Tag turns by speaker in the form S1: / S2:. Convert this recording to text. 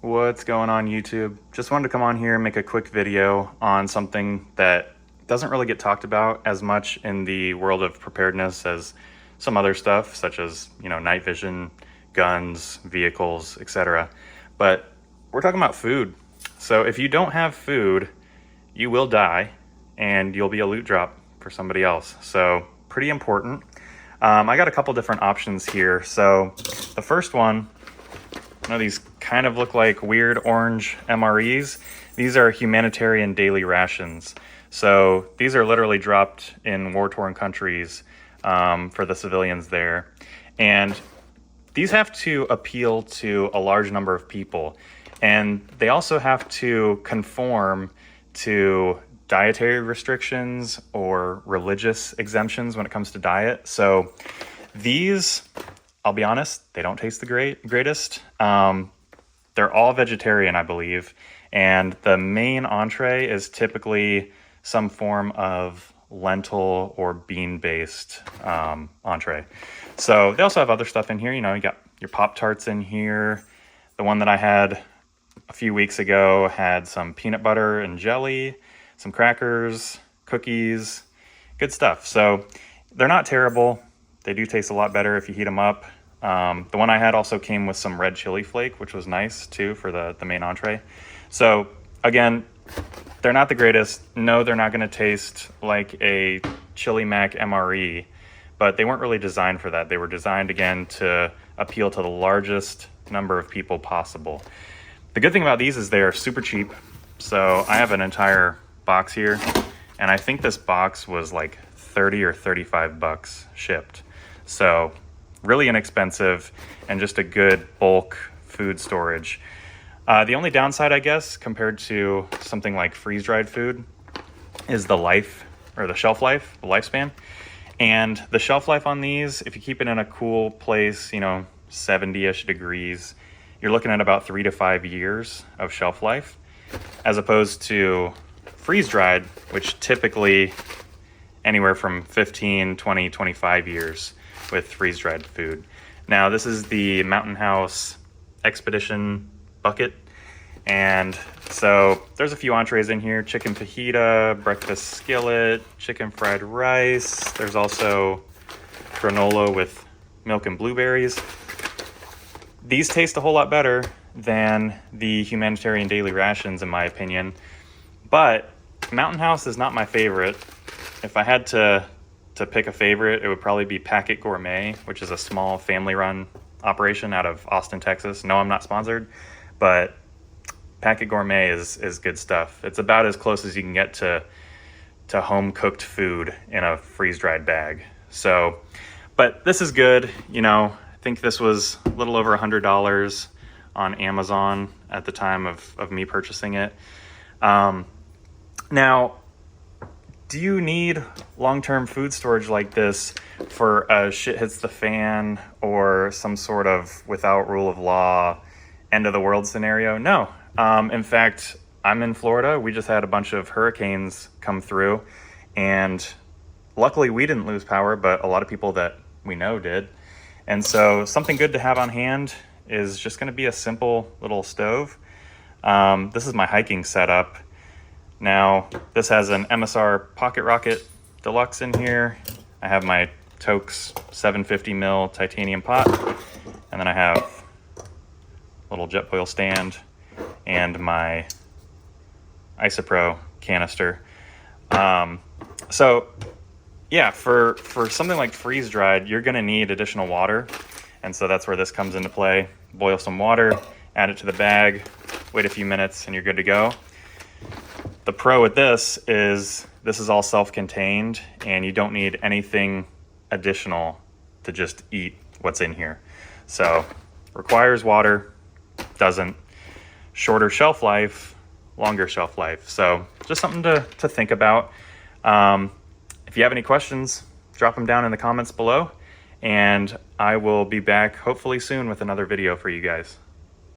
S1: What's going on YouTube? Just wanted to come on here and make a quick video on something that doesn't really get talked about as much in the world of preparedness as some other stuff, such as, night vision, guns, vehicles, etc. But we're talking about food. So if you don't have food, you will die and you'll be a loot drop for somebody else. So pretty important. I got a couple different options here. So the first one, these kind of look like weird orange MREs. These are humanitarian daily rations. So these are literally dropped in war-torn countries for the civilians there. And these have to appeal to a large number of people. And they also have to conform to dietary restrictions or religious exemptions when it comes to diet. So these, I'll be honest, they don't taste the greatest. They're all vegetarian, I believe. And the main entree is typically some form of lentil or bean-based entree. So they also have other stuff in here. You got your Pop-Tarts in here. The one that I had a few weeks ago had some peanut butter and jelly, some crackers, cookies, good stuff. So they're not terrible. They do taste a lot better if you heat them up. The one I had also came with some red chili flake, which was nice too for the main entree. So again, they're not the greatest. No, they're not going to taste like a Chili Mac MRE, but they weren't really designed for that. They were designed, again, to appeal to the largest number of people possible. The good thing about these is they're super cheap. So I have an entire box here, and I think this box was like 30 or 35 bucks shipped. So really inexpensive and just a good bulk food storage. The only downside, I guess, compared to something like freeze-dried food is the life, or the shelf life, the lifespan. And the shelf life on these, if you keep it in a cool place, 70-ish degrees, you're looking at about 3 to 5 years of shelf life, as opposed to freeze-dried, which typically anywhere from 15, 20, 25 years with freeze-dried food. Now, this is the Mountain House Expedition bucket. And so there's a few entrees in here: chicken fajita, breakfast skillet, chicken fried rice. There's also granola with milk and blueberries. These taste a whole lot better than the humanitarian daily rations, in my opinion. But Mountain House is not my favorite. If I had to pick a favorite, it would probably be Packet Gourmet, which is a small family-run operation out of Austin, Texas. No, I'm not sponsored, but Packet Gourmet is good stuff. It's about as close as you can get to home-cooked food in a freeze-dried bag. So, but this is good. I think this was a little over $100 on Amazon at the time of me purchasing it. Now, do you need long-term food storage like this for a shit hits the fan or some sort of without rule of law end of the world scenario? No. In fact, I'm in Florida. We just had a bunch of hurricanes come through, and luckily we didn't lose power, but a lot of people that we know did. And so something good to have on hand is just going to be a simple little stove. This is my hiking setup. Now, this has an MSR Pocket Rocket Deluxe in here. I have my Toaks 750 mil titanium pot, and then I have a little jet foil stand and my Isopro canister. So yeah, for something like freeze-dried, you're gonna need additional water, and so that's where this comes into play. Boil some water, add it to the bag, wait a few minutes, and you're good to go. The pro with this is all self-contained, and you don't need anything additional to just eat what's in here. So requires water, doesn't. Shorter shelf life, longer shelf life. So just something to think about. If you have any questions, drop them down in the comments below, and I will be back hopefully soon with another video for you guys.